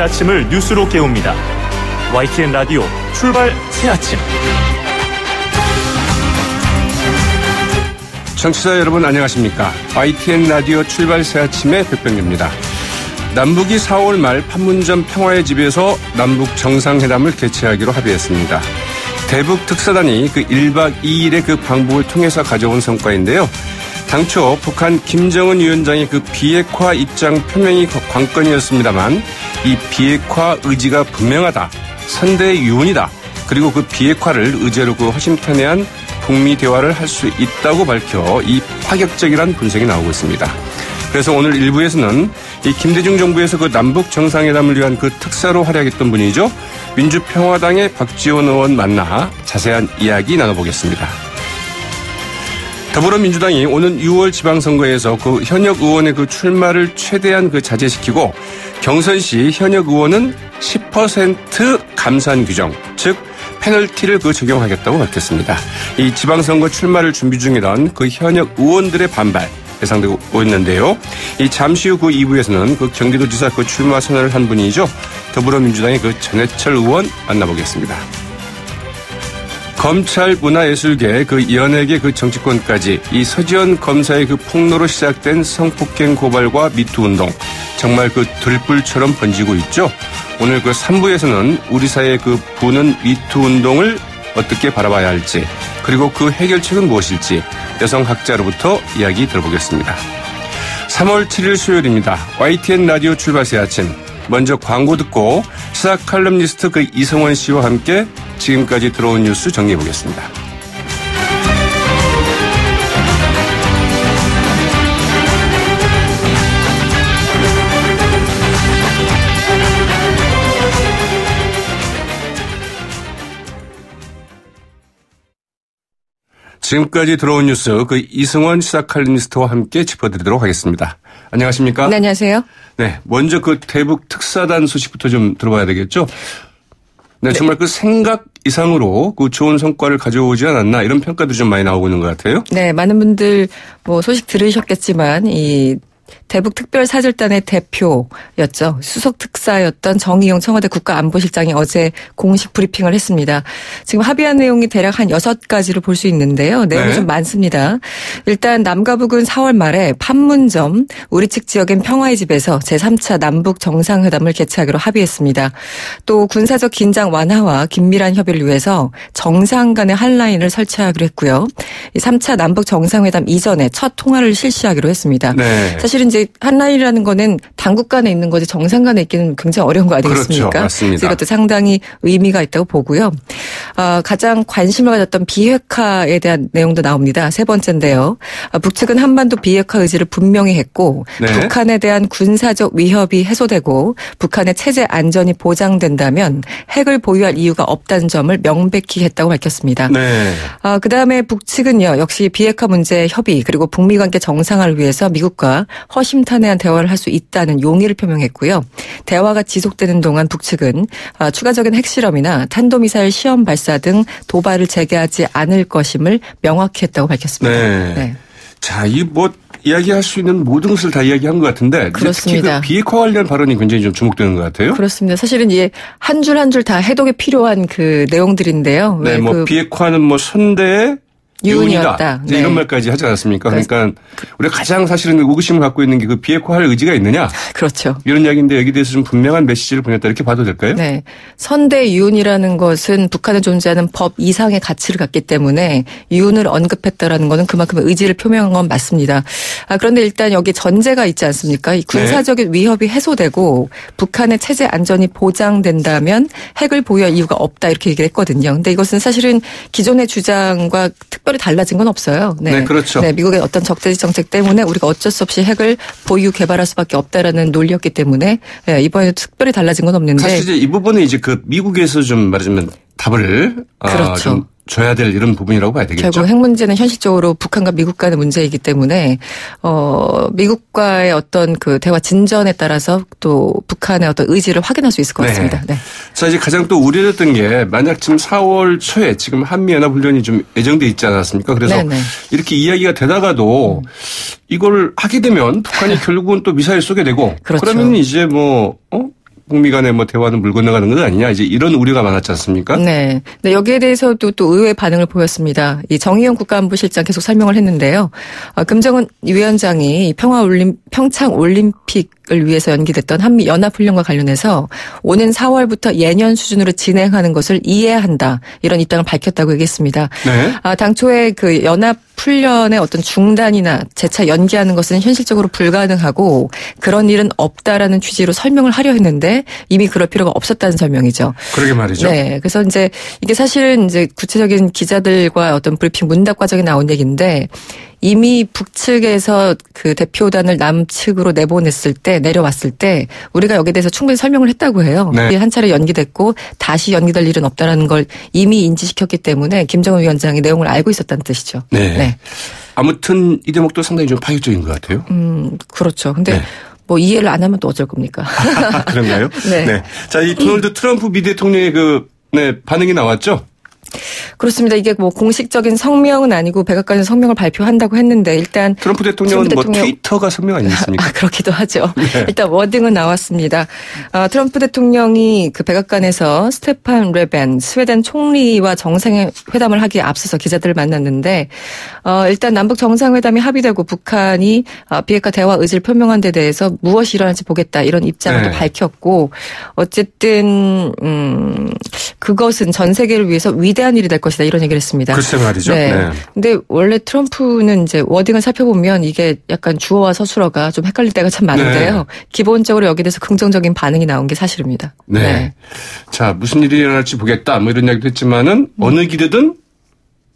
아침을 뉴스로 깨웁니다. YTN 라디오 출발 새아침. 청취자 여러분 안녕하십니까. YTN 라디오 출발 새아침의 백병규입니다. 남북이 4월 말 판문점 평화의 집에서 남북 정상회담을 개최하기로 합의했습니다. 대북 특사단이 그 1박 2일의 그 방북을 통해서 가져온 성과인데요. 당초 북한 김정은 위원장의 그 비핵화 입장 표명이 관건이었습니다만 이 비핵화 의지가 분명하다. 선대의 유언이다. 그리고 그 비핵화를 의제로 그 허심탄회한 북미 대화를 할 수 있다고 밝혀 이 파격적이란 분석이 나오고 있습니다. 그래서 오늘 1부에서는 이 김대중 정부에서 그 남북 정상회담을 위한 그 특사로 활약했던 분이죠. 민주평화당의 박지원 의원 만나 자세한 이야기 나눠보겠습니다. 더불어민주당이 오는 6월 지방선거에서 그 현역 의원의 그 출마를 최대한 그 자제시키고 경선 시 현역 의원은 10% 감산 규정, 즉 페널티를 그 적용하겠다고 밝혔습니다. 이 지방선거 출마를 준비 중이던 그 현역 의원들의 반발 예상되고 있는데요. 이 잠시 후 그 2부에서는 그 경기도지사 그 출마 선언을 한 분이죠. 더불어민주당의 그 전해철 의원 만나보겠습니다. 검찰 문화예술계 그 연예계 그 정치권까지 이 서지현 검사의 그 폭로로 시작된 성폭행 고발과 미투 운동 정말 그 들불처럼 번지고 있죠. 오늘 그 3부에서는 우리 사회의 그 부는 미투 운동을 어떻게 바라봐야 할지 그리고 그 해결책은 무엇일지 여성학자로부터 이야기 들어보겠습니다. 3월 7일 수요일입니다. YTN 라디오 출발 새 아침. 먼저 광고 듣고 시사 칼럼니스트 그 이성원 씨와 함께 지금까지 들어온 뉴스 정리해 보겠습니다. 지금까지 들어온 뉴스 그 이승원 시사 칼럼니스트와 함께 짚어드리도록 하겠습니다. 안녕하십니까? 네, 안녕하세요. 네, 먼저 그 대북 특사단 소식부터 좀 들어봐야 되겠죠? 네, 정말 그 생각 이상으로 그 좋은 성과를 가져오지 않았나 이런 평가도 좀 많이 나오고 있는 것 같아요. 네, 많은 분들 뭐 소식 들으셨겠지만 이 대북 특별사절단의 대표였죠. 수석 특사였던 정의용 청와대 국가안보실장이 어제 공식 브리핑을 했습니다. 지금 합의한 내용이 대략 한 6가지로 볼 수 있는데요. 내용이 네. 좀 많습니다. 일단 남과 북은 4월 말에 판문점 우리 측 지역인 평화의 집에서 제3차 남북 정상회담을 개최하기로 합의했습니다. 또 군사적 긴장 완화와 긴밀한 협의를 위해서 정상 간의 한라인을 설치하기로 했고요. 이 3차 남북 정상회담 이전에 첫 통화를 실시하기로 했습니다. 네. 사실은 이제 한라인이라는 거는 당국 간에 있는 거지 정상 간에 있기는 굉장히 어려운 거 아니겠습니까? 그렇죠. 맞습니다. 이것도 상당히 의미가 있다고 보고요. 가장 관심을 가졌던 비핵화에 대한 내용도 나옵니다. 세 번째인데요. 북측은 한반도 비핵화 의지를 분명히 했고 네. 북한에 대한 군사적 위협이 해소되고 북한의 체제 안전이 보장된다면 핵을 보유할 이유가 없다는 점을 명백히 했다고 밝혔습니다. 네. 그다음에 북측은요. 역시 비핵화 문제 협의 그리고 북미 관계 정상화를 위해서 미국과 허심탄회한 대화를 할 수 있다는 용의를 표명했고요. 대화가 지속되는 동안 북측은 추가적인 핵실험이나 탄도미사일 시험 발사 등 도발을 재개하지 않을 것임을 명확히 했다고 밝혔습니다. 네. 네. 자, 이 뭐 이야기할 수 있는 모든 것을 다 이야기한 것 같은데 그렇습니다. 특히 그 비핵화 관련 발언이 굉장히 좀 주목되는 것 같아요. 그렇습니다. 사실은 이게 한 줄 한 줄 다 해독에 필요한 그 내용들인데요. 네, 뭐 그 비핵화는 뭐 선대의 유언이었다. 이제 네. 이런 말까지 하지 않았습니까? 그러니까 우리가 가장 사실은 의구심을 갖고 있는 게 그 비핵화할 의지가 있느냐. 그렇죠. 이런 이야기인데 여기에 대해서 좀 분명한 메시지를 보냈다 이렇게 봐도 될까요? 네. 선대 유언이라는 것은 북한에 존재하는 법 이상의 가치를 갖기 때문에 유언을 언급했다라는 것은 그만큼 의지를 표명한 건 맞습니다. 그런데 일단 여기 전제가 있지 않습니까? 이 군사적인 위협이 해소되고 북한의 체제 안전이 보장된다면 핵을 보유할 이유가 없다 이렇게 얘기를 했거든요. 근데 이것은 사실은 기존의 주장과 특별히 달라진 건 없어요. 네, 그렇죠. 네, 미국의 어떤 적대지 정책 때문에 우리가 어쩔 수 없이 핵을 보유 개발할 수밖에 없다라는 논리였기 때문에 이번에 특별히 달라진 건 없는데 사실 이제 이 부분은 이제 그 미국에서 좀 말하자면 답을 그렇죠. 좀 줘야 될 이런 부분이라고 봐야 되겠죠. 결국 핵 문제는 현실적으로 북한과 미국 간의 문제이기 때문에 미국과의 어떤 그 대화 진전에 따라서 또 북한의 어떤 의지를 확인할 수 있을 것 같습니다. 네. 자, 이제 가장 또 우려됐던 게 만약 지금 4월 초에 지금 한미연합훈련이 좀 예정돼 있지 않았습니까? 그래서 네네. 이렇게 이야기가 되다가도 이걸 하게 되면 북한이 결국은 또 미사일 쏘게 되고 그렇죠. 그러면 이제 북미 간의 뭐 대화는 물 건너가는 것 아니냐 이제 이런 우려가 많았지 않습니까? 네. 네, 여기에 대해서도 또 의외의 반응을 보였습니다. 이 정의용 국가안보실장 계속 설명을 했는데요. 금정은 위원장이 평창 올림픽을 위해서 연기됐던 한미 연합훈련과 관련해서 오는 4월부터 예년 수준으로 진행하는 것을 이해한다. 이런 입장을 밝혔다고 얘기했습니다. 네. 당초에 그 연합훈련의 어떤 중단이나 재차 연기하는 것은 현실적으로 불가능하고 그런 일은 없다라는 취지로 설명을 하려 했는데 이미 그럴 필요가 없었다는 설명이죠. 그러게 말이죠. 네. 그래서 이제 이게 사실은 이제 구체적인 기자들과 어떤 브리핑 문답 과정에 나온 얘기인데 이미 북측에서 그 대표단을 남측으로 내려왔을 때 우리가 여기에 대해서 충분히 설명을 했다고 해요. 네. 한 차례 연기됐고 다시 연기될 일은 없다라는 걸 이미 인지시켰기 때문에 김정은 위원장이 내용을 알고 있었다는 뜻이죠. 네. 네. 아무튼 이 대목도 상당히 좀 파격적인 것 같아요. 그렇죠. 근데 네. 뭐 이해를 안 하면 또 어쩔 겁니까? 그런가요? 네. 자, 이 도널드 트럼프 미 대통령의 반응이 나왔죠? 그렇습니다. 이게 뭐 공식적인 성명은 아니고 백악관에서 성명을 발표한다고 했는데 일단 트럼프 대통령은 트위터가 성명 아니겠습니까? 그렇기도 하죠. 네. 일단 워딩은 나왔습니다. 트럼프 대통령이 그 백악관에서 스테판 레벤 스웨덴 총리와 정상회담을 하기에 앞서서 기자들을 만났는데 일단 남북 정상회담이 합의되고 북한이 비핵화 대화 의지를 표명한 데 대해서 무엇이 일어날지 보겠다 이런 입장을 또 밝혔고 어쨌든 그것은 전 세계를 위해서 위대한 일이 될 것이다 이런 얘기를 했습니다. 글쎄 말이죠. 네. 네. 근데 원래 트럼프는 이제 워딩을 살펴보면 이게 약간 주어와 서술어가 좀 헷갈릴 때가 참 많은데요. 네. 기본적으로 여기에 대해서 긍정적인 반응이 나온 게 사실입니다. 네. 네. 자, 무슨 일이 일어날지 보겠다. 뭐 이런 이야기도 했지만은 어느 길이든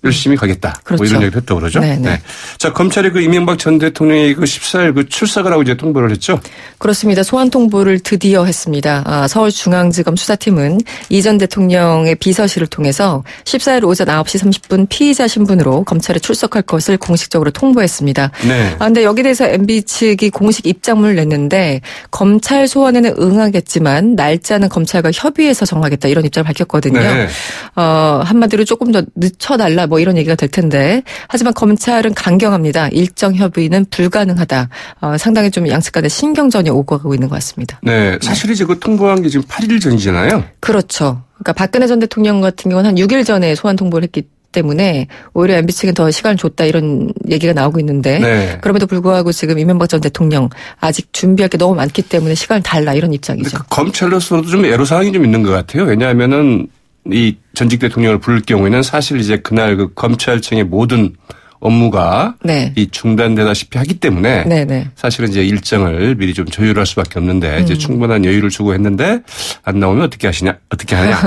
열심히 가겠다. 그렇죠. 뭐 이런 얘기도 했다고 그러죠. 네네. 네. 자, 검찰이 이명박 전 대통령의 14일 출석을 하고 이제 통보를 했죠. 그렇습니다. 소환 통보를 드디어 했습니다. 서울중앙지검 수사팀은 이 전 대통령의 비서실을 통해서 14일 오전 9시 30분 피의자 신분으로 검찰에 출석할 것을 공식적으로 통보했습니다. 네. 그런데 여기에 대해서 MB 측이 공식 입장문을 냈는데 검찰 소환에는 응하겠지만 날짜는 검찰과 협의해서 정하겠다 이런 입장을 밝혔거든요. 네. 한마디로 조금 더 늦춰달라 뭐 이런 얘기가 될 텐데 하지만 검찰은 강경합니다. 일정 협의는 불가능하다. 상당히 좀 양측 간에 신경전이 오고 가고 있는 것 같습니다. 네. 사실 이제 그 통보한 게 지금 8일 전이잖아요. 그렇죠. 그러니까 박근혜 전 대통령 같은 경우는 한 6일 전에 소환 통보를 했기 때문에 오히려 MB 측은 더 시간을 줬다 이런 얘기가 나오고 있는데 네. 그럼에도 불구하고 지금 이명박 전 대통령 아직 준비할 게 너무 많기 때문에 시간을 달라 이런 입장이죠. 검찰로서도 좀 애로사항이 좀 있는 것 같아요. 왜냐하면은 이 전직 대통령을 부를 경우에는 사실 이제 그날 그 검찰청의 모든 업무가 네. 이 중단되다시피 하기 때문에 네네. 사실은 이제 일정을 미리 좀 조율할 수밖에 없는데 이제 충분한 여유를 주고 했는데 안 나오면 어떻게 하냐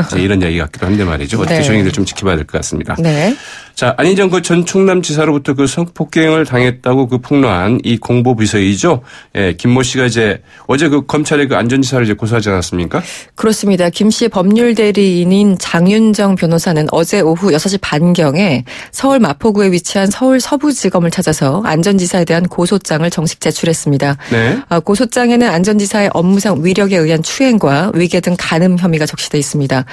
이제 이런 얘기 같기도 한데 말이죠. 어떻게 네. 조용히를 좀 지켜봐야 될 것 같습니다. 네. 자, 안희정 그 전 충남지사로부터 그 성폭행을 당했다고 그 폭로한 이 공보비서이죠. 예, 김모 씨가 이제 어제 그 검찰의 그 안전지사를 이제 고소하지 않았습니까? 그렇습니다. 김 씨의 법률 대리인인 장윤정 변호사는 어제 오후 6시 반경에 서울 마포구에 위치한 서울 서부지검을 찾아서 안전지사에 대한 고소장을 정식 제출했습니다. 네. 고소장에는 안전지사의 업무상 위력에 의한 추행과 위계 등 간음 혐의가 적시돼 있습니다.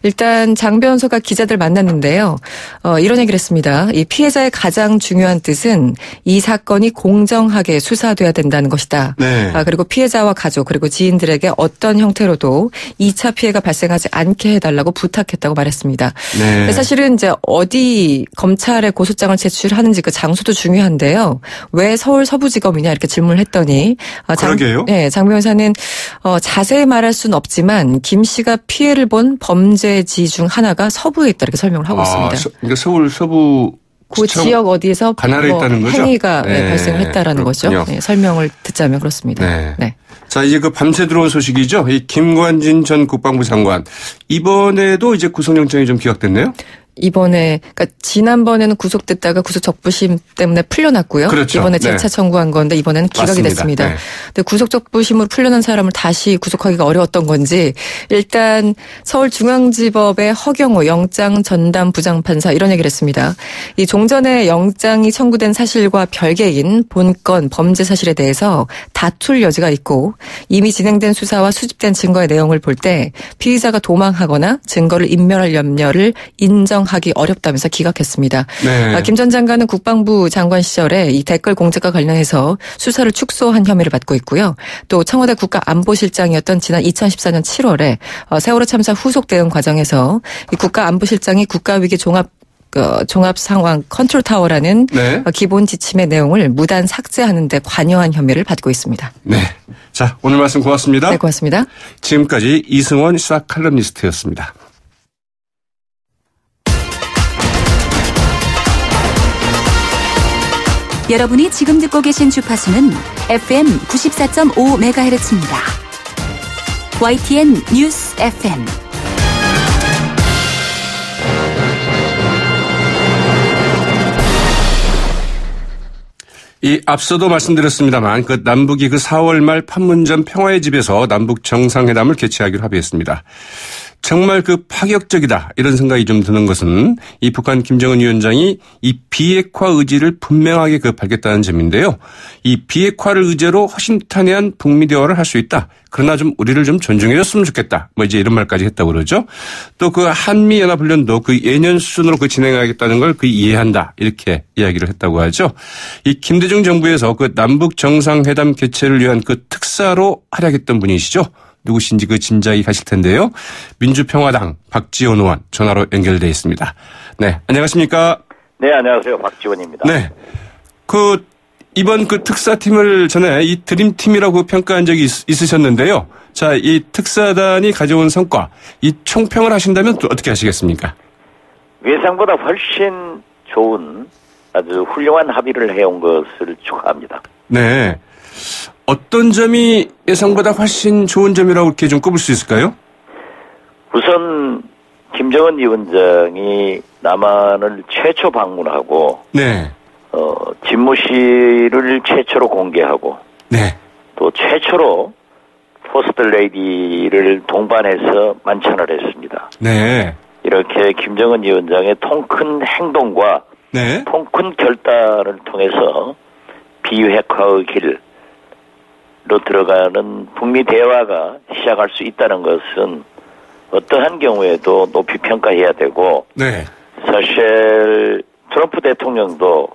일단 장 변호사가 기자들 만났는데요. 이런 얘기를 했습니다. 이 피해자의 가장 중요한 뜻은 이 사건이 공정하게 수사돼야 된다는 것이다. 네. 그리고 피해자와 가족 그리고 지인들에게 어떤 형태로도 2차 피해가 발생하지 않게 해달라고 부탁했다고 말했습니다. 네. 사실은 이제 어디 검찰에 고소장을 제출하는지 그 장소도 중요한데요. 왜 서울 서부지검이냐 이렇게 질문을 했더니 그러게요. 네, 장 변호사는 자세히 말할 수는 없지만 김 씨가 피해를 본 범죄지 중 하나가 서부에 있다 이렇게 설명을 하고 있습니다. 그러니까 서울 서부 그 지역 어디에서 관할에 있다는 거죠? 행위가 네. 발생을 했다라는 그렇군요. 거죠. 네, 설명을 듣자면 그렇습니다. 네. 네. 자, 이제 그 밤새 들어온 소식이죠. 이 김관진 전 국방부 장관. 이번에도 이제 구속영장이 좀 기각됐네요. 이번에 그러니까 지난번에는 구속됐다가 구속 적부심 때문에 풀려났고요. 그렇죠. 이번에 네. 재차 청구한 건데 이번에는 기각이 맞습니다. 됐습니다. 네. 근데 구속 적부심으로 풀려난 사람을 다시 구속하기가 어려웠던 건지 일단 서울중앙지법의 허경호 영장 전담 부장판사 이런 얘기를 했습니다. 이 종전에 영장이 청구된 사실과 별개인 본건 범죄 사실에 대해서 다툴 여지가 있고 이미 진행된 수사와 수집된 증거의 내용을 볼 때 피의자가 도망하거나 증거를 인멸할 염려를 인정 증명하기 어렵다면서 기각했습니다. 네. 김 전 장관은 국방부 장관 시절에 이 댓글 공작과 관련해서 수사를 축소한 혐의를 받고 있고요. 또 청와대 국가안보실장이었던 지난 2014년 7월에 세월호 참사 후속 대응 과정에서 이 국가안보실장이 국가위기 종합 상황 컨트롤 타워라는 네. 기본 지침의 내용을 무단 삭제하는 데 관여한 혐의를 받고 있습니다. 네. 자, 오늘 말씀 고맙습니다. 네, 고맙습니다. 지금까지 이승원 시사 칼럼니스트였습니다. 여러분이 지금 듣고 계신 주파수는 FM 94.5MHz입니다. YTN 뉴스 FM. 이 앞서도 말씀드렸습니다만 그 남북이 그 4월 말 판문점 평화의 집에서 남북 정상회담을 개최하기로 합의했습니다. 정말 그 파격적이다 이런 생각이 좀 드는 것은 이 북한 김정은 위원장이 이 비핵화 의지를 분명하게 그 밝혔다는 점인데요. 이 비핵화를 의제로 허심탄회한 북미 대화를 할 수 있다. 그러나 좀 우리를 좀 존중해줬으면 좋겠다. 뭐 이제 이런 말까지 했다고 그러죠. 또 그 한미연합훈련도 그 예년 수준으로 그 진행하겠다는 걸 그 이해한다. 이렇게 이야기를 했다고 하죠. 이 김대중 정부에서 그 남북 정상회담 개최를 위한 그 특사로 활약했던 분이시죠. 누구신지 그 짐작이 가실 텐데요. 민주평화당 박지원 의원 전화로 연결돼 있습니다. 네, 안녕하십니까? 네, 안녕하세요. 박지원입니다. 네, 그 이번 그 특사팀을 전에 이 드림팀이라고 평가한 적이 있으셨는데요. 자, 이 특사단이 가져온 성과, 이 총평을 하신다면 또 어떻게 하시겠습니까? 예상보다 훨씬 좋은 아주 훌륭한 합의를 해온 것을 축하합니다. 네. 어떤 점이 예상보다 훨씬 좋은 점이라고 이렇게 좀 꼽을 수 있을까요? 우선 김정은 위원장이 남한을 최초 방문하고 네. 집무실을 최초로 공개하고 네. 또 최초로 포스트 레이디를 동반해서 만찬을 했습니다. 네. 이렇게 김정은 위원장의 통큰 행동과 네. 통큰 결단을 통해서 비핵화의 길로 들어가는 북미 대화가 시작할 수 있다는 것은 어떠한 경우에도 높이 평가해야 되고 네. 사실 트럼프 대통령도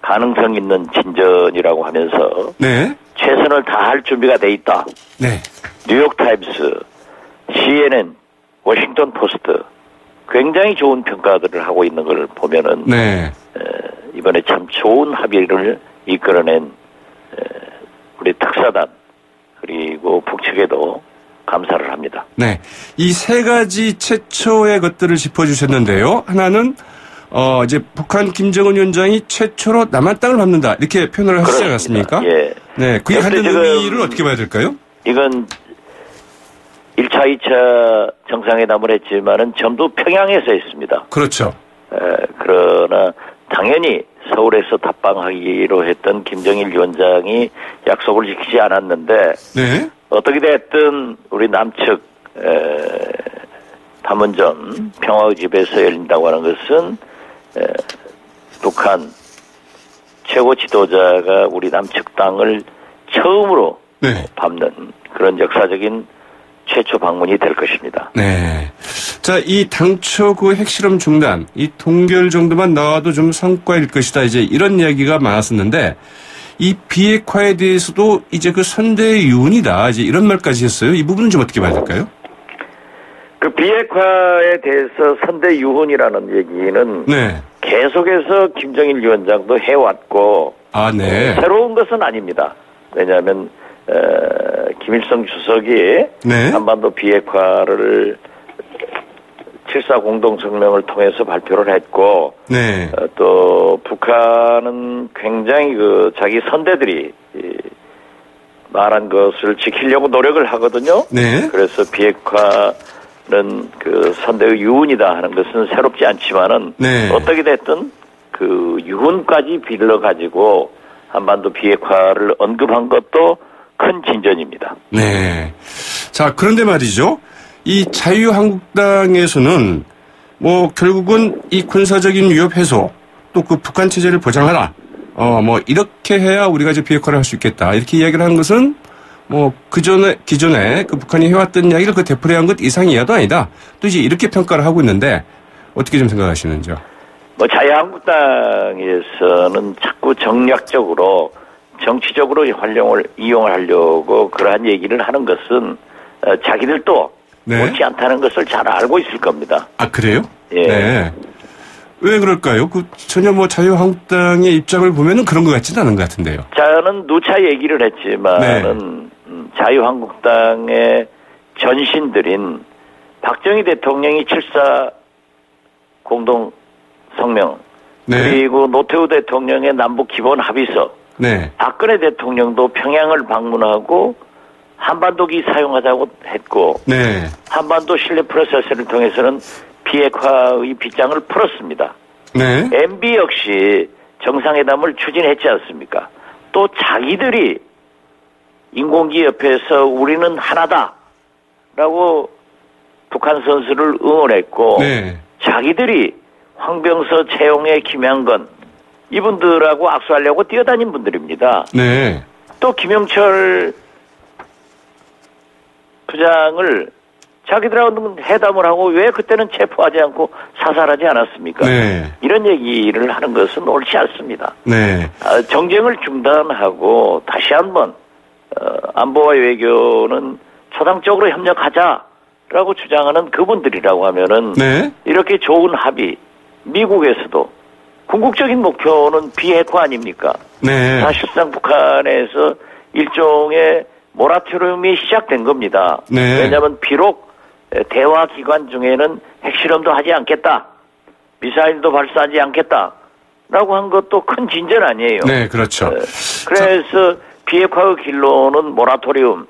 가능성 있는 진전이라고 하면서 네. 최선을 다할 준비가 돼 있다. 네. 뉴욕타임스, CNN, 워싱턴 포스트 굉장히 좋은 평가들을 하고 있는 걸 보면은 네. 이번에 참 좋은 합의를 이끌어낸 우리 특사단 그리고 북측에도 감사를 합니다. 네. 이 세 가지 최초의 것들을 짚어주셨는데요. 하나는 이제 북한 김정은 위원장이 최초로 남한 땅을 밟는다 이렇게 표현을 하시지 않았습니까? 예. 네. 그게 갖는 의미를 어떻게 봐야 될까요? 이건 1차, 2차 정상회담을 했지만은 전부 평양에서 했습니다. 그렇죠. 그러나 당연히 서울에서 답방하기로 했던 김정일 위원장이 약속을 지키지 않았는데 네. 어떻게 됐든 우리 남측 판문점 평화의 집에서 열린다고 하는 것은 북한 최고 지도자가 우리 남측 땅을 처음으로 네. 밟는 그런 역사적인 최초 방문이 될 것입니다. 네. 자, 이 당초 그 핵실험 중단, 이 동결 정도만 나와도 좀 성과일 것이다. 이제 이런 이야기가 많았었는데, 이 비핵화에 대해서도 이제 그 선대의 유언이다. 이제 이런 말까지 했어요. 이 부분은 좀 어떻게 봐야 될까요? 그 비핵화에 대해서 선대 유언이라는 얘기는 네. 계속해서 김정일 위원장도 해왔고, 아, 네. 새로운 것은 아닙니다. 왜냐하면 김일성 주석이 네. 한반도 비핵화를 7.4 공동성명을 통해서 발표를 했고 네. 또 북한은 굉장히 그 자기 선대들이 말한 것을 지키려고 노력을 하거든요. 네. 그래서 비핵화는 그 선대의 유언이다 하는 것은 새롭지 않지만은 네. 어떻게 됐든 그 유언까지 빌려 가지고 한반도 비핵화를 언급한 것도 큰 진전입니다. 네. 자, 그런데 말이죠. 이 자유한국당에서는 뭐 결국은 이 군사적인 위협 해소 또 그 북한 체제를 보장하라. 뭐 이렇게 해야 우리가 이제 비핵화를 할 수 있겠다. 이렇게 이야기를 하는 것은 뭐 기존에 그 북한이 해왔던 이야기를 그 되풀이한 것 이상이야도 아니다. 또 이제 이렇게 평가를 하고 있는데 어떻게 좀 생각하시는지요? 자유한국당에서는 자꾸 정략적으로 정치적으로 이용을 하려고 그러한 얘기를 하는 것은 자기들도 네. 옳지 않다는 것을 잘 알고 있을 겁니다. 아, 그래요? 예. 네. 왜 그럴까요? 전혀 자유한국당의 입장을 보면은 그런 것 같지는 않은 것 같은데요. 저는 누차 얘기를 했지만은 자유한국당의 전신들인 박정희 대통령이 7.4 공동 성명, 네. 그리고 노태우 대통령의 남북 기본 합의서, 네. 박근혜 대통령도 평양을 방문하고 한반도기 사용하자고 했고, 네. 한반도 신뢰 프로세스를 통해서는 비핵화의 빗장을 풀었습니다. 네. MB 역시 정상회담을 추진했지 않습니까? 또 자기들이 인공기 옆에서 우리는 하나다라고 북한 선수를 응원했고, 네. 자기들이 황병서, 최용해, 김양건 이분들하고 악수하려고 뛰어다닌 분들입니다. 네. 또 김영철 부장을 자기들하고 회담을 하고 왜 그때는 체포하지 않고 사살하지 않았습니까? 네. 이런 얘기를 하는 것은 옳지 않습니다. 네. 정쟁을 중단하고 다시 한번 안보와 외교는 초당적으로 협력하자라고 주장하는 그분들이라고 하면은 네. 이렇게 좋은 합의, 미국에서도 궁극적인 목표는 비핵화 아닙니까? 네. 사실상 북한에서 일종의 모라토리움이 시작된 겁니다. 네. 왜냐하면 비록 대화 기간 중에는 핵실험도 하지 않겠다, 미사일도 발사하지 않겠다라고 한 것도 큰 진전 아니에요. 네, 그렇죠. 그래서 비핵화의 길로는 모라토리움,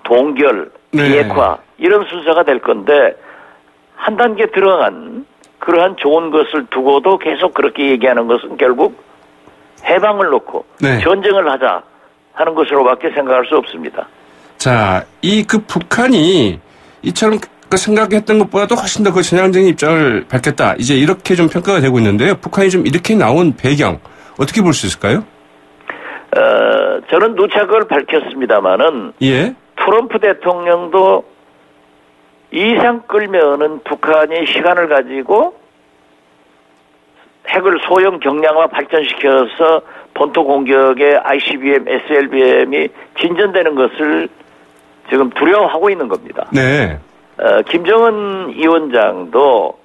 동결, 네. 비핵화 이런 순서가 될 건데 한 단계 들어간 그러한 좋은 것을 두고도 계속 그렇게 얘기하는 것은 결국 해방을 놓고 네. 전쟁을 하자 하는 것으로밖에 생각할 수 없습니다. 자, 북한이 이처럼 생각했던 것보다도 훨씬 더 전향적인 입장을 밝혔다. 이제 이렇게 좀 평가가 되고 있는데요. 북한이 좀 이렇게 나온 배경 어떻게 볼 수 있을까요? 저는 누차 그걸 밝혔습니다마는 예. 트럼프 대통령도 이상 끌면은 북한이 시간을 가지고 핵을 소형 경량화 발전시켜서 본토 공격에 ICBM, SLBM이 진전되는 것을 지금 두려워하고 있는 겁니다. 네. 김정은 위원장도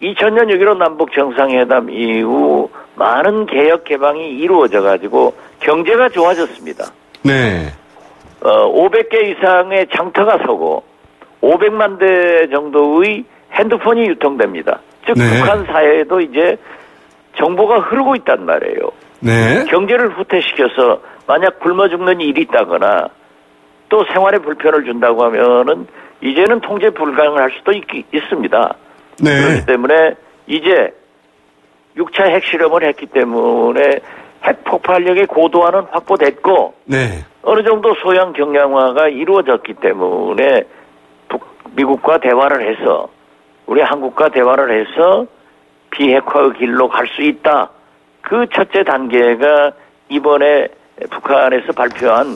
2000년 6.15 남북 정상회담 이후 많은 개혁 개방이 이루어져 가지고 경제가 좋아졌습니다. 네. 500개 이상의 장터가 서고 500만 대 정도의 핸드폰이 유통됩니다. 즉 네. 북한 사회에도 이제 정보가 흐르고 있단 말이에요. 네. 경제를 후퇴시켜서 만약 굶어 죽는 일이 있다거나 또 생활에 불편을 준다고 하면은 이제는 통제 불가능을 할 수도 있습니다. 네. 그렇기 때문에 이제 6차 핵실험을 했기 때문에 핵 폭발력의 고도화는 확보됐고 네. 어느 정도 소형 경량화가 이루어졌기 때문에 미국과 대화를 해서 우리 한국과 대화를 해서 비핵화의 길로 갈 수 있다. 그 첫째 단계가 이번에 북한에서 발표한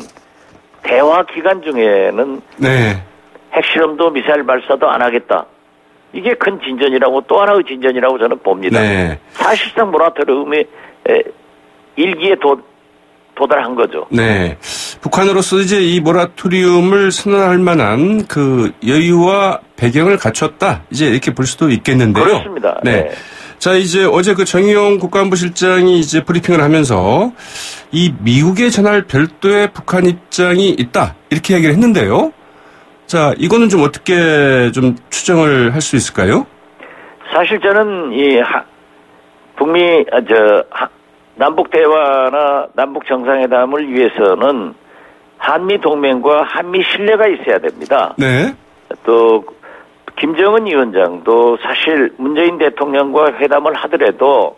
대화 기간 중에는 네. 핵실험도 미사일 발사도 안 하겠다. 이게 큰 진전이라고 또 하나의 진전이라고 저는 봅니다. 네. 사실상 모라토리움의 일기에 도달한 거죠. 네. 북한으로서 이제 이 모라토리움을 선언할 만한 그 여유와 배경을 갖췄다. 이제 이렇게 볼 수도 있겠는데요. 그렇습니다. 네. 네. 자, 이제 어제 정의용 국가안보실장이 이제 브리핑을 하면서 이 미국에 전할 별도의 북한 입장이 있다. 이렇게 이야기를 했는데요. 자, 이거는 좀 어떻게 좀 추정을 할 수 있을까요? 사실 저는 남북 대화나 남북 정상회담을 위해서는 한미 동맹과 한미 신뢰가 있어야 됩니다. 네. 또 김정은 위원장도 사실 문재인 대통령과 회담을 하더라도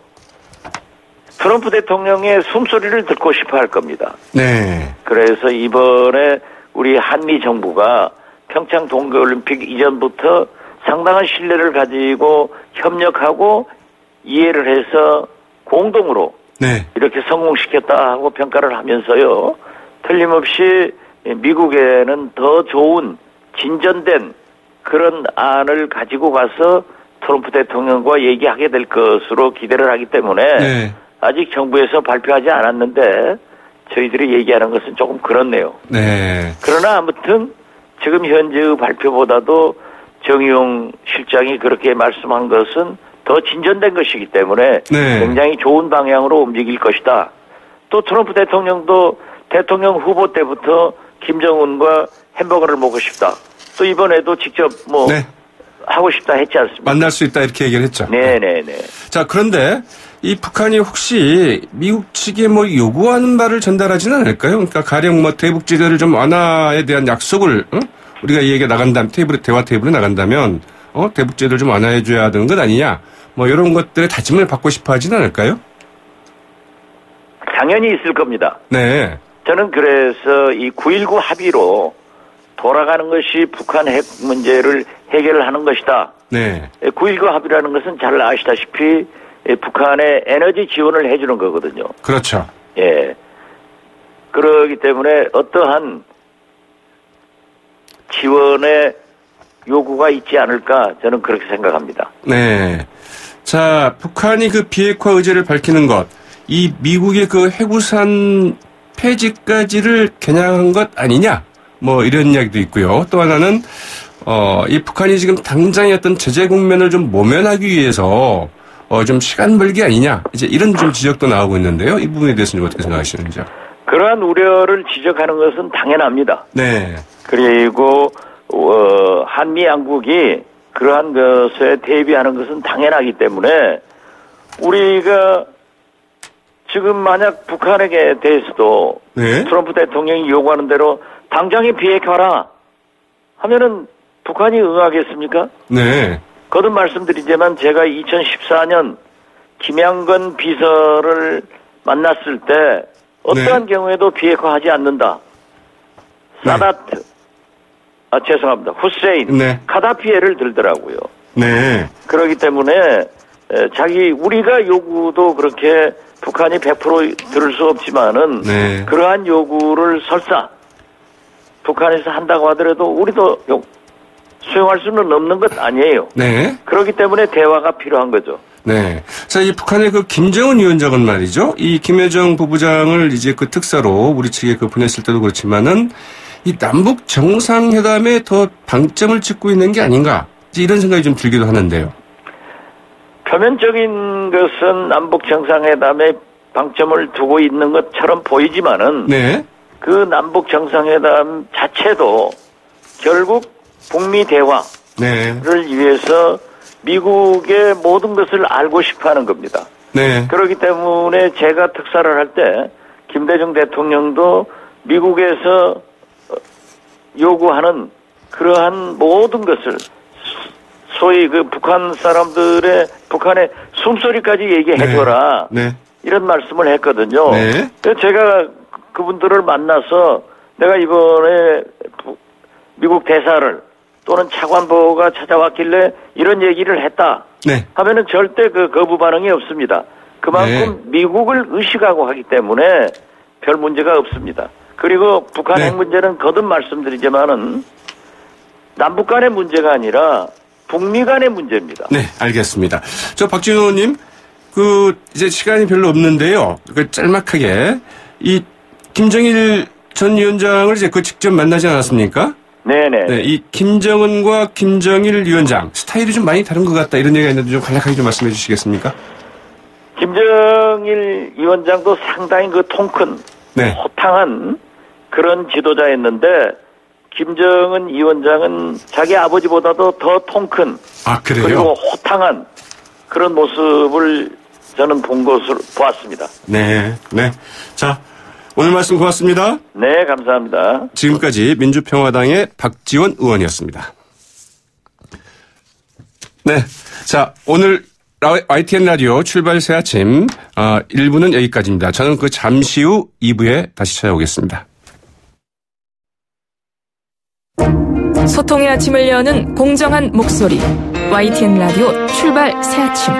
트럼프 대통령의 숨소리를 듣고 싶어 할 겁니다. 네. 그래서 이번에 우리 한미 정부가 평창 동계올림픽 이전부터 상당한 신뢰를 가지고 협력하고 이해를 해서 공동으로 네. 이렇게 성공시켰다 하고 평가를 하면서요. 틀림없이 미국에는 더 좋은 진전된 그런 안을 가지고 가서 트럼프 대통령과 얘기하게 될 것으로 기대를 하기 때문에 네. 아직 정부에서 발표하지 않았는데 저희들이 얘기하는 것은 조금 그렇네요. 네. 그러나 아무튼 지금 현재의 발표보다도 정의용 실장이 그렇게 말씀한 것은 더 진전된 것이기 때문에 네. 굉장히 좋은 방향으로 움직일 것이다. 또 트럼프 대통령도 대통령 후보 때부터 김정은과 햄버거를 먹고 싶다. 또 이번에도 직접 뭐 네. 하고 싶다 했지 않습니까? 만날 수 있다 이렇게 얘기를 했죠. 네네네. 자, 그런데 이 북한이 혹시 미국 측에 뭐 요구하는 바를 전달하지는 않을까요? 그러니까 가령 뭐 대북제재를 좀 완화에 대한 약속을 우리가 이 얘기가 나간다면 대화 테이블에 나간다면 대북제재를 좀 완화해줘야 하는 것 아니냐? 뭐 이런 것들의 다짐을 받고 싶어 하지는 않을까요? 당연히 있을 겁니다. 네. 저는 그래서 이 9.19 합의로 돌아가는 것이 북한 핵 문제를 해결을 하는 것이다. 네. 9.19 합의라는 것은 잘 아시다시피 북한에 에너지 지원을 해주는 거거든요. 그렇죠. 예. 그러기 때문에 어떠한 지원의 요구가 있지 않을까 저는 그렇게 생각합니다. 네. 자, 북한이 그 비핵화 의지를 밝히는 것, 이 미국의 그 해구산 폐지까지를 겨냥한 것 아니냐? 뭐 이런 이야기도 있고요. 또 하나는 이 북한이 지금 당장의 어떤 제재 국면을 좀 모면하기 위해서 좀 시간 벌기 아니냐? 이제 이런 좀 지적도 나오고 있는데요. 이 부분에 대해서는 어떻게 생각하시는지요? 그러한 우려를 지적하는 것은 당연합니다. 네. 그리고 한미 양국이 그러한 것에 대비하는 것은 당연하기 때문에 우리가 지금 만약 북한에게 대해서도 네. 트럼프 대통령이 요구하는 대로 당장에 비핵화라 하면은 북한이 응하겠습니까? 네. 거듭 말씀드리지만 제가 2014년 김양건 비서를 만났을 때 어떠한 경우에도 비핵화하지 않는다. 사다트, 죄송합니다. 후세인, 네. 카다피에를 들더라고요. 네. 그렇기 때문에 우리가 요구도 그렇게 북한이 100% 들을 수 없지만은 네. 그러한 요구를 설사 북한에서 한다고 하더라도 우리도 수용할 수는 없는 것 아니에요. 네. 그렇기 때문에 대화가 필요한 거죠. 네. 자, 이 북한의 그 김정은 위원장은 말이죠. 이 김여정 부부장을 이제 그 특사로 우리 측에 그 보냈을 때도 그렇지만은 이 남북 정상회담에 더 방점을 찍고 있는 게 아닌가. 이제 이런 생각이 좀 들기도 하는데요. 표면적인 것은 남북 정상회담에 방점을 두고 있는 것처럼 보이지만은 네. 그 남북 정상회담 자체도 결국 북미 대화를 네. 위해서 미국의 모든 것을 알고 싶어하는 겁니다. 네. 그렇기 때문에 제가 특사를 할 때 김대중 대통령도 미국에서 요구하는 그러한 모든 것을 소위 그 북한 사람들의 북한의 숨소리까지 얘기해줘라. 네. 네. 이런 말씀을 했거든요. 네. 그래서 제가 그분들을 만나서 내가 이번에 미국 대사를 또는 차관보가 찾아왔길래 이런 얘기를 했다. 네. 하면은 절대 그 거부 반응이 없습니다. 그만큼 미국을 의식하고 하기 때문에 별 문제가 없습니다. 그리고 북한 핵 문제는 거듭 말씀드리지만은 남북 간의 문제가 아니라 북미 간의 문제입니다. 네, 알겠습니다. 저 박진호 의원님, 이제 시간이 별로 없는데요. 짤막하게 이 김정일 전 위원장을 이제 직접 만나지 않았습니까? 네네. 네, 이 김정은과 김정일 위원장 스타일이 좀 많이 다른 것 같다 이런 얘기가 있는데 좀 간략하게 좀 말씀해 주시겠습니까? 김정일 위원장도 상당히 그 통큰, 호탕한 그런 지도자였는데 김정은 위원장은 자기 아버지보다도 더 통큰, 그래요? 그리고 호탕한 그런 모습을 저는 본 것으로 보았습니다. 네, 네. 자, 오늘 말씀 고맙습니다. 네, 감사합니다. 지금까지 민주평화당의 박지원 의원이었습니다. 네, 자, 오늘 YTN 라디오 출발 새 아침 1부는 여기까지입니다. 저는 잠시 후 2부에 다시 찾아오겠습니다. 소통의 아침을 여는 공정한 목소리 YTN 라디오 출발 새 아침.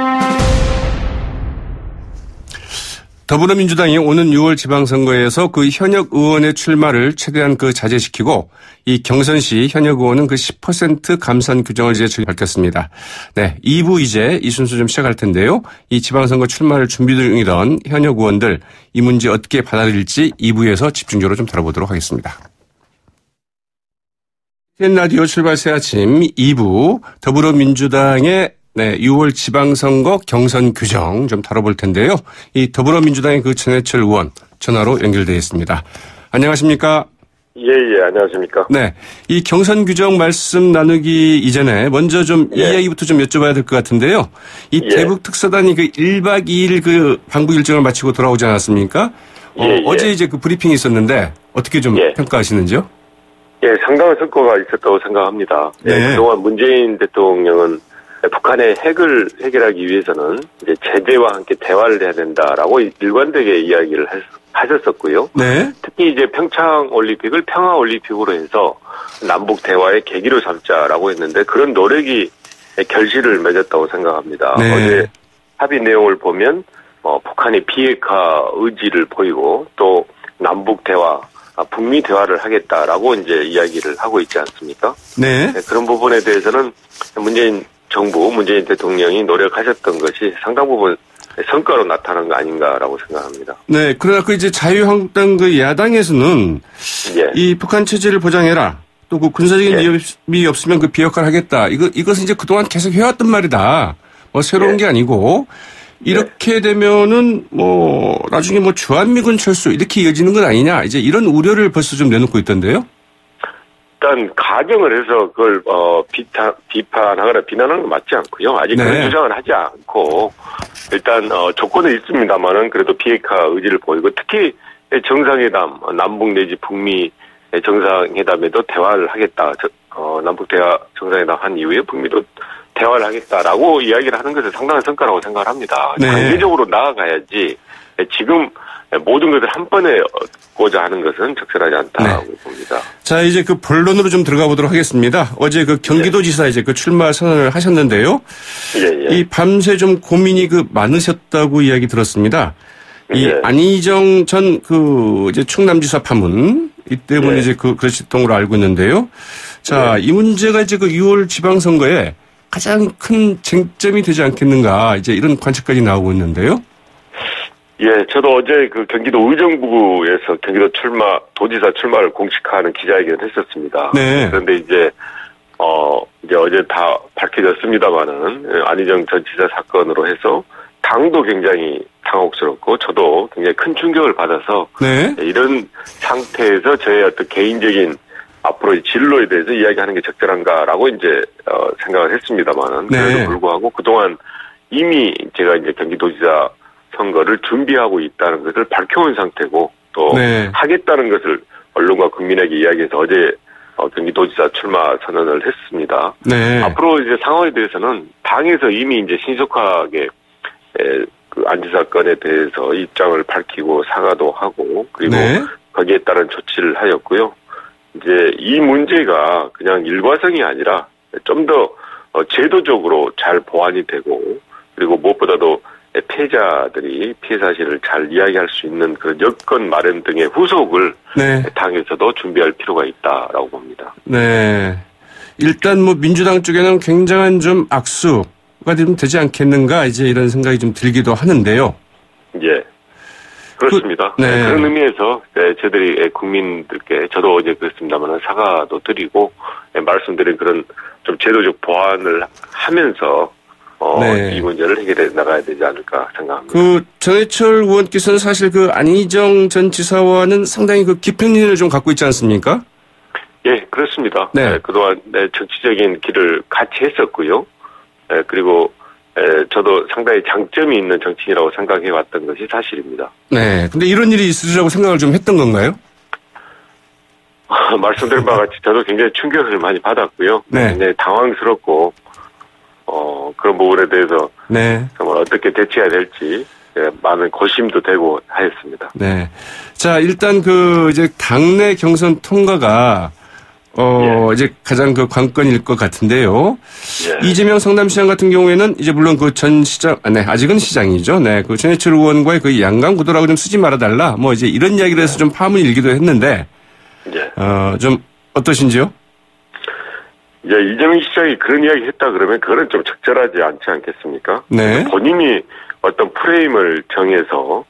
더 더불어민주당이 오는 6월 지방선거에서 그 현역 의원의 출마를 최대한 자제시키고 이 경선 시 현역 의원은 10% 감산 규정을 이제 밝혔습니다. 네, 2부 이제 이 순서 좀 시작할 텐데요. 이 지방선거 출마를 준비 중이던 현역 의원들 이 문제 어떻게 받아들일지 2부에서 집중적으로 좀 다뤄보도록 하겠습니다. 라디오 출발 새 아침 2부 더불어민주당의 6월 지방선거 경선 규정 좀 다뤄볼 텐데요. 이 더불어민주당의 전해철 의원 전화로 연결되어 있습니다. 안녕하십니까? 예, 안녕하십니까? 네. 이 경선 규정 말씀 나누기 이전에 먼저 좀 이 이야기부터 좀 여쭤봐야 될 것 같은데요. 이 대북 특사단이 1박 2일 방북 일정을 마치고 돌아오지 않았습니까? 어제 이제 브리핑이 있었는데 어떻게 좀 평가하시는지요? 예, 상당한 성과가 있었다고 생각합니다. 네. 그동안 문재인 대통령은 북한의 핵을 해결하기 위해서는 이제 제재와 함께 대화를 해야 된다라고 일관되게 이야기를 하셨었고요. 네. 특히 이제 평창 올림픽을 평화 올림픽으로 해서 남북 대화의 계기로 삼자라고 했는데 그런 노력이 결실을 맺었다고 생각합니다. 네. 어제 합의 내용을 보면 북한이 비핵화 의지를 보이고 또 남북 대화, 북미 대화를 하겠다라고 이제 이야기를 하고 있지 않습니까? 네. 그런 부분에 대해서는 문재인 대통령이 노력하셨던 것이 상당 부분 성과로 나타난 거 아닌가라고 생각합니다. 네, 그러나 이제 자유한국당 야당에서는 이 북한 체제를 보장해라. 또 군사적인 위협이 없으면 비핵화를 하겠다. 이것은 이제 그동안 계속 해왔던 말이다. 새로운 게 아니고 이렇게 되면은 나중에 주한미군 철수 이렇게 이어지는 건 아니냐. 이제 이런 우려를 벌써 좀 내놓고 있던데요. 일단 가정을 해서 그걸 비판하거나 비난하는 건 맞지 않고요. 아직 그런 주장을 하지 않고 일단 조건은 있습니다만은 그래도 비핵화 의지를 보이고 특히 정상회담 남북 내지 북미 정상회담에도 대화를 하겠다. 남북 대화 정상회담 한 이후에 북미도 대화를 하겠다라고 이야기를 하는 것은 상당한 성과라고 생각을 합니다. 단계적으로 나아가야지 지금 모든 것을 한 번에 얻고자 하는 것은 적절하지 않다고 봅니다. 자, 이제 본론으로 좀 들어가 보도록 하겠습니다. 어제 경기도지사 이제 출마 선언을 하셨는데요. 이 밤새 좀 고민이 많으셨다고 이야기 들었습니다. 이 안희정 전 이제 충남지사 파문 이 때문에 이제 그러셨던 걸로 알고 있는데요. 자, 이 문제가 이제 6월 지방선거에 가장 큰 쟁점이 되지 않겠는가 이제 이런 관측까지 나오고 있는데요. 예, 저도 어제 경기도 의정부에서 경기도 도지사 출마를 공식화하는 기자회견을 했었습니다. 네. 그런데 이제 어제 다 밝혀졌습니다만은 안희정 전 지사 사건으로 해서 당도 굉장히 당혹스럽고 저도 굉장히 큰 충격을 받아서 이런 상태에서 저의 어떤 개인적인 앞으로의 진로에 대해서 이야기하는 게 적절한가라고 이제 생각을 했습니다만은 그래도 불구하고 그동안 이미 제가 이제 경기도지사 선거를 준비하고 있다는 것을 밝혀온 상태고 또 하겠다는 것을 언론과 국민에게 이야기해서 어제 경기도지사 출마 선언을 했습니다. 앞으로 이제 상황에 대해서는 당에서 이미 이제 신속하게 안 지사 건에 대해서 입장을 밝히고 사과도 하고 그리고 거기에 따른 조치를 하였고요. 이제 이 문제가 그냥 일과성이 아니라 좀 더 제도적으로 잘 보완이 되고 그리고 무엇보다도 피해자들이 피해 사실을 잘 이야기할 수 있는 그런 여건 마련 등의 후속을 당에서도 준비할 필요가 있다라고 봅니다. 네. 일단 민주당 쪽에는 굉장한 좀 악수가 좀 되지 않겠는가 이제 이런 생각이 좀 들기도 하는데요. 예. 그렇습니다. 그런 의미에서 저희들이 국민들께 저도 어제 그랬습니다만 사과도 드리고 말씀드린 그런 좀 제도적 보완을 하면서 이 문제를 해결해 나가야 되지 않을까 생각합니다. 전해철 의원께서는 사실 안희정 전 지사와는 상당히 깊은 인연을 좀 갖고 있지 않습니까? 예, 그렇습니다. 그동안 정치적인 길을 같이 했었고요. 그리고 저도 상당히 장점이 있는 정치인이라고 생각해 왔던 것이 사실입니다. 네. 근데 이런 일이 있으리라고 생각을 좀 했던 건가요? 말씀드린 바와 같이 저도 굉장히 충격을 많이 받았고요. 굉장히 당황스럽고, 그런 부분에 대해서 정말 어떻게 대처해야 될지 많은 고심도 되고 하였습니다. 네. 자, 일단 이제 당내 경선 통과가 이제 가장 그 관건일 것 같은데요. 예. 이재명 성남시장 같은 경우에는 이제 물론 그 전 시장, 아직은 시장이죠. 네. 그 전해철 의원과의 그 양강 구도라고 좀 쓰지 말아달라. 뭐 이제 이런 이야기를 해서 좀 파문이 일기도 했는데, 예. 좀 어떠신지요? 이제 이재명 시장이 그런 이야기 했다 그러면 그거는 좀 적절하지 않지 않겠습니까? 네. 본인이 어떤 프레임을 정해서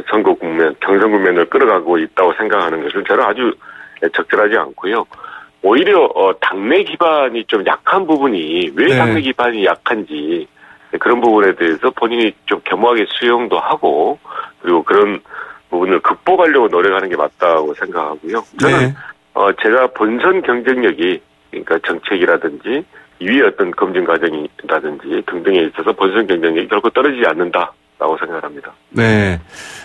선거 국면, 경선 국면을 끌어가고 있다고 생각하는 것은 저는 아주 적절하지 않고요. 오히려 당내 기반이 좀 약한 부분이 왜 네. 당내 기반이 약한지 그런 부분에 대해서 본인이 좀 겸허하게 수용도 하고 그리고 그런 부분을 극복하려고 노력하는 게 맞다고 생각하고요. 저는 네. 제가 본선 경쟁력이 그러니까 정책이라든지 이후의 어떤 검증 과정이라든지 등등에 있어서 본선 경쟁력이 결코 떨어지지 않는다라고 생각합니다. 네.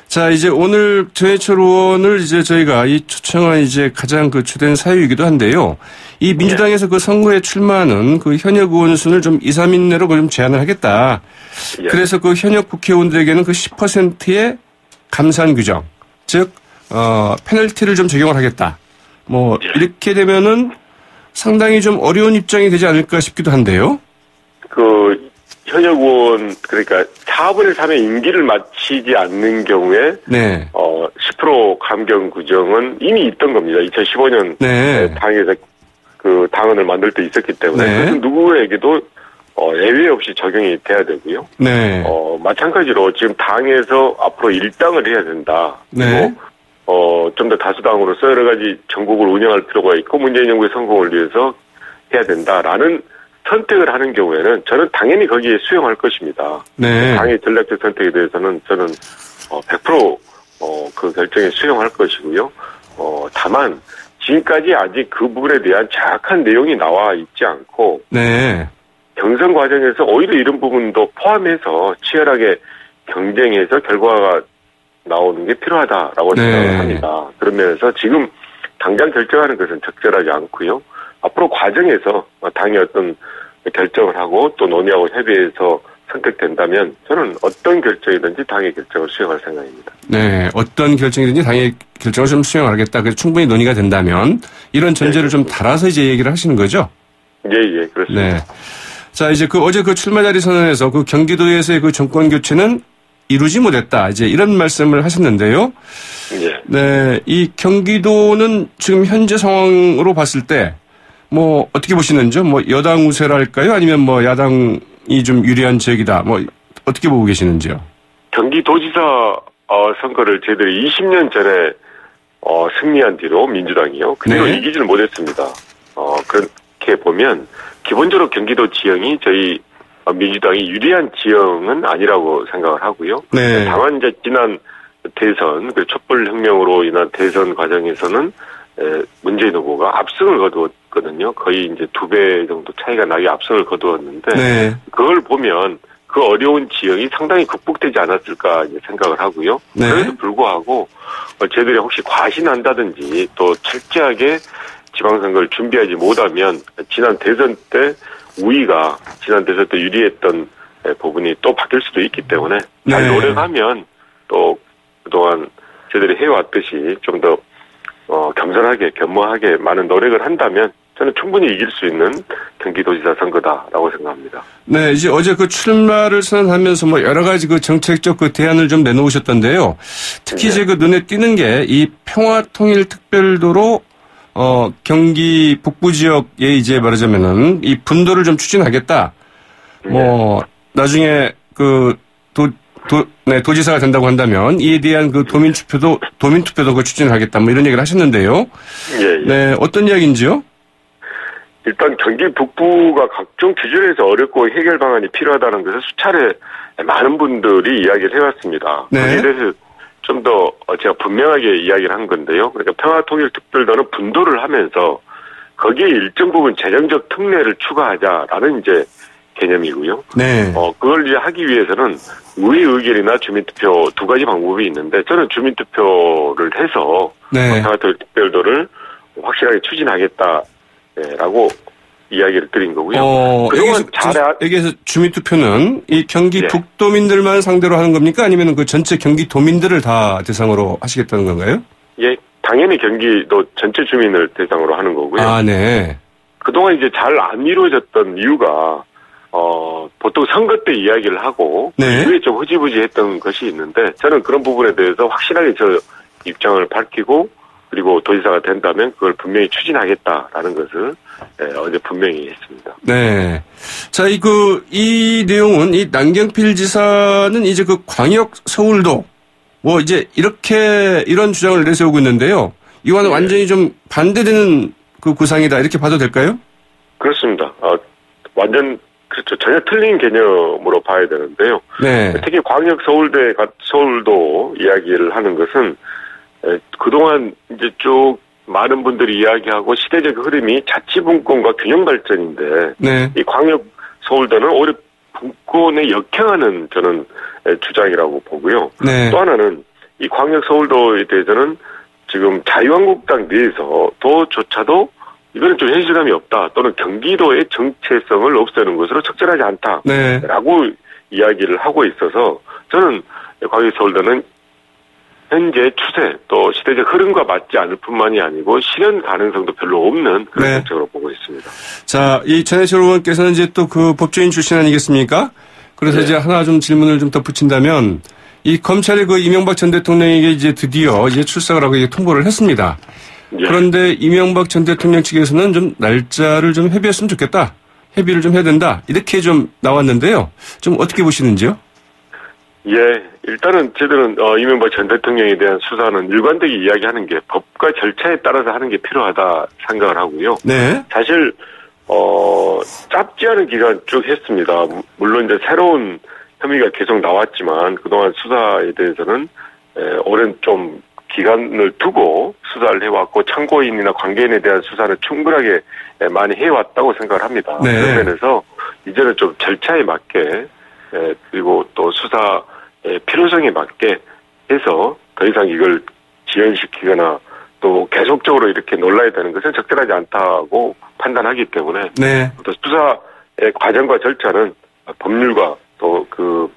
자, 이제 오늘 전해철 의원을 이제 저희가 이 초청한 이제 가장 그 주된 사유이기도 한데요. 이 민주당에서 그 선거에 출마하는 그 현역 의원 수를 좀 2, 3인 내로 좀 제한을 하겠다. 예. 그래서 그 현역 국회의원들에게는 그 10%의 감산 규정, 즉, 페널티를 좀 적용을 하겠다. 뭐, 이렇게 되면은 상당히 좀 어려운 입장이 되지 않을까 싶기도 한데요. 그 현역 의원 그러니까 4분의 3의 임기를 마치지 않는 경우에 네. 10% 감경 규정은 이미 있던 겁니다. 2015년 네. 당에서 그 당원을 만들 때 있었기 때문에 네. 그것은 누구에게도 예외 없이 적용이 돼야 되고요. 네. 마찬가지로 지금 당에서 앞으로 일당을 해야 된다. 네. 좀 더 다수당으로서 여러 가지 전국을 운영할 필요가 있고 문재인 정부의 성공을 위해서 해야 된다라는 선택을 하는 경우에는 저는 당연히 거기에 수용할 것입니다. 네. 당의 전략적 선택에 대해서는 저는 100% 그 결정에 수용할 것이고요. 다만 지금까지 아직 그 부분에 대한 정확한 내용이 나와 있지 않고 네. 경선 과정에서 오히려 이런 부분도 포함해서 치열하게 경쟁해서 결과가 나오는 게 필요하다라고 네. 생각을 합니다. 그런 면에서 지금 당장 결정하는 것은 적절하지 않고요. 앞으로 과정에서 당이 어떤 결정을 하고 또 논의하고 협의해서 선택된다면 저는 어떤 결정이든지 당의 결정을 수용할 생각입니다. 네. 어떤 결정이든지 당의 결정을 좀 수용하겠다. 그래서 충분히 논의가 된다면 이런 전제를 좀 달아서 이제 얘기를 하시는 거죠? 예, 그렇습니다. 네. 자, 이제 어제 그 출마 자리 선언에서 그 경기도에서의 그 정권 교체는 이루지 못했다. 이제 이런 말씀을 하셨는데요. 예. 네. 이 경기도는 지금 현재 상황으로 봤을 때 뭐 어떻게 보시는지요? 뭐 여당 우세랄까요? 아니면 뭐 야당이 좀 유리한 지역이다. 뭐 어떻게 보고 계시는지요? 경기도지사 선거를 저희들이 20년 전에 승리한 뒤로 민주당이요. 그대로 네. 이기지를 못했습니다. 그렇게 보면 기본적으로 경기도 지형이 저희 민주당이 유리한 지형은 아니라고 생각을 하고요. 네. 다만 이제 지난 대선, 그 촛불혁명으로 인한 대선 과정에서는 문재인 후보가 압승을 거두었거든요. 거의 이제 2배 정도 차이가 나게 압승을 거두었는데 네. 그걸 보면 그 어려운 지형이 상당히 극복되지 않았을까 이제 생각을 하고요. 네. 그래도 불구하고 저희들이 혹시 과신한다든지 또 철저하게 지방선거를 준비하지 못하면 지난 대선 때 우위가 지난 대선 때 유리했던 부분이 또 바뀔 수도 있기 때문에 잘 네. 노력하면 또 그동안 저희들이 해왔듯이 좀 더 겸손하게 겸허하게 많은 노력을 한다면 저는 충분히 이길 수 있는 경기도지사 선거다라고 생각합니다. 네, 이제 어제 그 출마를 선언하면서 뭐 여러 가지 그 정책적 그 대안을 좀 내놓으셨던데요. 특히 네. 이제 그 눈에 띄는 게 이 평화통일특별도로 경기 북부 지역에 이제 말하자면은 이 분도를 좀 추진하겠다. 뭐 나중에 그 도지사가 된다고 한다면 이에 대한 그 도민투표도 그 추진하겠다. 뭐 이런 얘기를 하셨는데요. 예. 네, 어떤 이야기인지요? 일단 경기 북부가 각종 기준에서 어렵고 해결 방안이 필요하다는 것을 수차례 많은 분들이 이야기를 해왔습니다. 네. 거기에 대해서 좀 더 제가 분명하게 이야기를 한 건데요. 그러니까 평화통일특별도는 분도를 하면서 거기에 일정 부분 재정적 특례를 추가하자라는 이제 개념이고요. 네. 그걸 이제 하기 위해서는 의회 의결이나 주민투표 두 가지 방법이 있는데 저는 주민투표를 해서 네. 평화통일특별도를 확실하게 추진하겠다라고 이야기를 드린 거고요. 여기에서 주민투표는 이 경기 네. 북도민들만 상대로 하는 겁니까? 아니면 그 전체 경기 도민들을 다 대상으로 하시겠다는 건가요? 예, 당연히 경기도 전체 주민을 대상으로 하는 거고요. 아, 네. 그동안 이제 잘 안 이루어졌던 이유가, 보통 선거 때 이야기를 하고, 네. 이후에 좀 흐지부지 했던 것이 있는데, 저는 그런 부분에 대해서 확실하게 저 입장을 밝히고, 그리고 도지사가 된다면 그걸 분명히 추진하겠다라는 것을 어제 분명히 했습니다. 네. 자, 이 내용은 이 남경필 지사는 이제 그 광역 서울도 뭐 이제 이런 주장을 내세우고 있는데요. 이와는 완전히 좀 반대되는 그 구상이다 이렇게 봐도 될까요? 그렇습니다. 완전 그렇죠. 전혀 틀린 개념으로 봐야 되는데요. 네. 특히 광역 서울도 이야기를 하는 것은 그동안 이제 쭉 많은 분들이 이야기하고 시대적 흐름이 자치분권과 균형 발전인데 네. 이 광역 서울도는 오히려 분권에 역행하는 저는 주장이라고 보고요. 네. 또 하나는 이 광역 서울도에 대해서는 지금 자유한국당 내에서조차도 이거는 좀 현실감이 없다 또는 경기도의 정체성을 없애는 것으로 적절하지 않다라고 네. 이야기를 하고 있어서 저는 광역 서울도는 현재 추세 또 시대적 흐름과 맞지 않을 뿐만이 아니고 실현 가능성도 별로 없는 그런 정책으로 보고 있습니다. 자, 이 전해철 의원께서는 이제 또 그 법조인 출신 아니겠습니까? 그래서 이제 하나 좀 질문을 좀 덧붙인다면 이 검찰이 그 이명박 전 대통령에게 이제 드디어 이제 출석을 하고 이제 통보를 했습니다. 그런데 이명박 전 대통령 측에서는 좀 날짜를 좀 협의했으면 좋겠다. 협의를 좀 해야 된다. 이렇게 좀 나왔는데요. 좀 어떻게 보시는지요? 예, 일단은 저희들은 이명박 전 대통령에 대한 수사는 일관되게 이야기하는 게 법과 절차에 따라서 하는 게 필요하다 생각을 하고요. 네. 사실 짧지 않은 기간 쭉 했습니다. 물론 이제 새로운 혐의가 계속 나왔지만 그동안 수사에 대해서는 오랜 좀 기간을 두고 수사를 해왔고 참고인이나 관계인에 대한 수사는 충분하게 많이 해왔다고 생각을 합니다. 네. 그런 면에서 이제는 좀 절차에 맞게 그리고 또 수사의 필요성에 맞게 해서 더 이상 이걸 지연시키거나 또 계속적으로 이렇게 놀라야 되는 것은 적절하지 않다고 판단하기 때문에 네. 또 수사의 과정과 절차는 법률과 또 그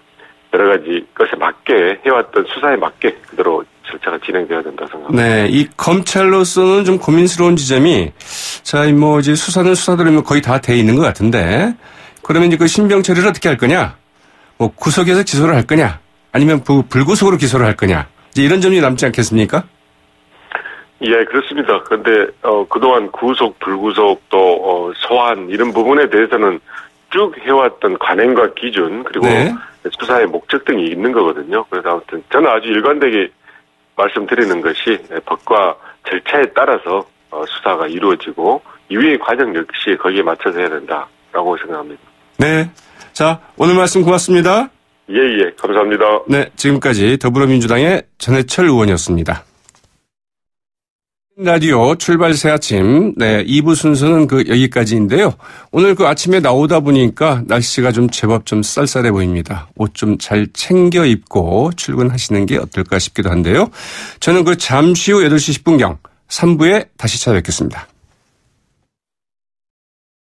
여러 가지 것에 맞게 해왔던 수사에 맞게 그대로 절차가 진행돼야 된다 생각합니다. 네, 이 검찰로서는 좀 고민스러운 지점이 자, 뭐 이제 수사는 수사대로 거의 다 돼 있는 것 같은데 그러면 이제 그 신병 처리를 어떻게 할 거냐? 뭐 구속해서 기소를 할 거냐? 아니면 불구속으로 기소를 할 거냐? 이제 이런 점이 남지 않겠습니까? 예, 그렇습니다. 그런데 그동안 구속, 불구속 또 소환 이런 부분에 대해서는 쭉 해왔던 관행과 기준 그리고 네. 수사의 목적 등이 있는 거거든요. 그래서 아무튼 저는 아주 일관되게 말씀드리는 것이 법과 절차에 따라서 수사가 이루어지고 이후의 과정 역시 거기에 맞춰서 해야 된다라고 생각합니다. 네. 자, 오늘 말씀 고맙습니다. 예, 감사합니다. 네, 지금까지 더불어민주당의 전해철 의원이었습니다. 라디오 출발 새 아침. 네, 2부 순서는 여기까지인데요. 오늘 아침에 나오다 보니까 날씨가 좀 제법 좀 쌀쌀해 보입니다. 옷 좀 잘 챙겨 입고 출근하시는 게 어떨까 싶기도 한데요. 저는 잠시 후 8시 10분경 3부에 다시 찾아뵙겠습니다.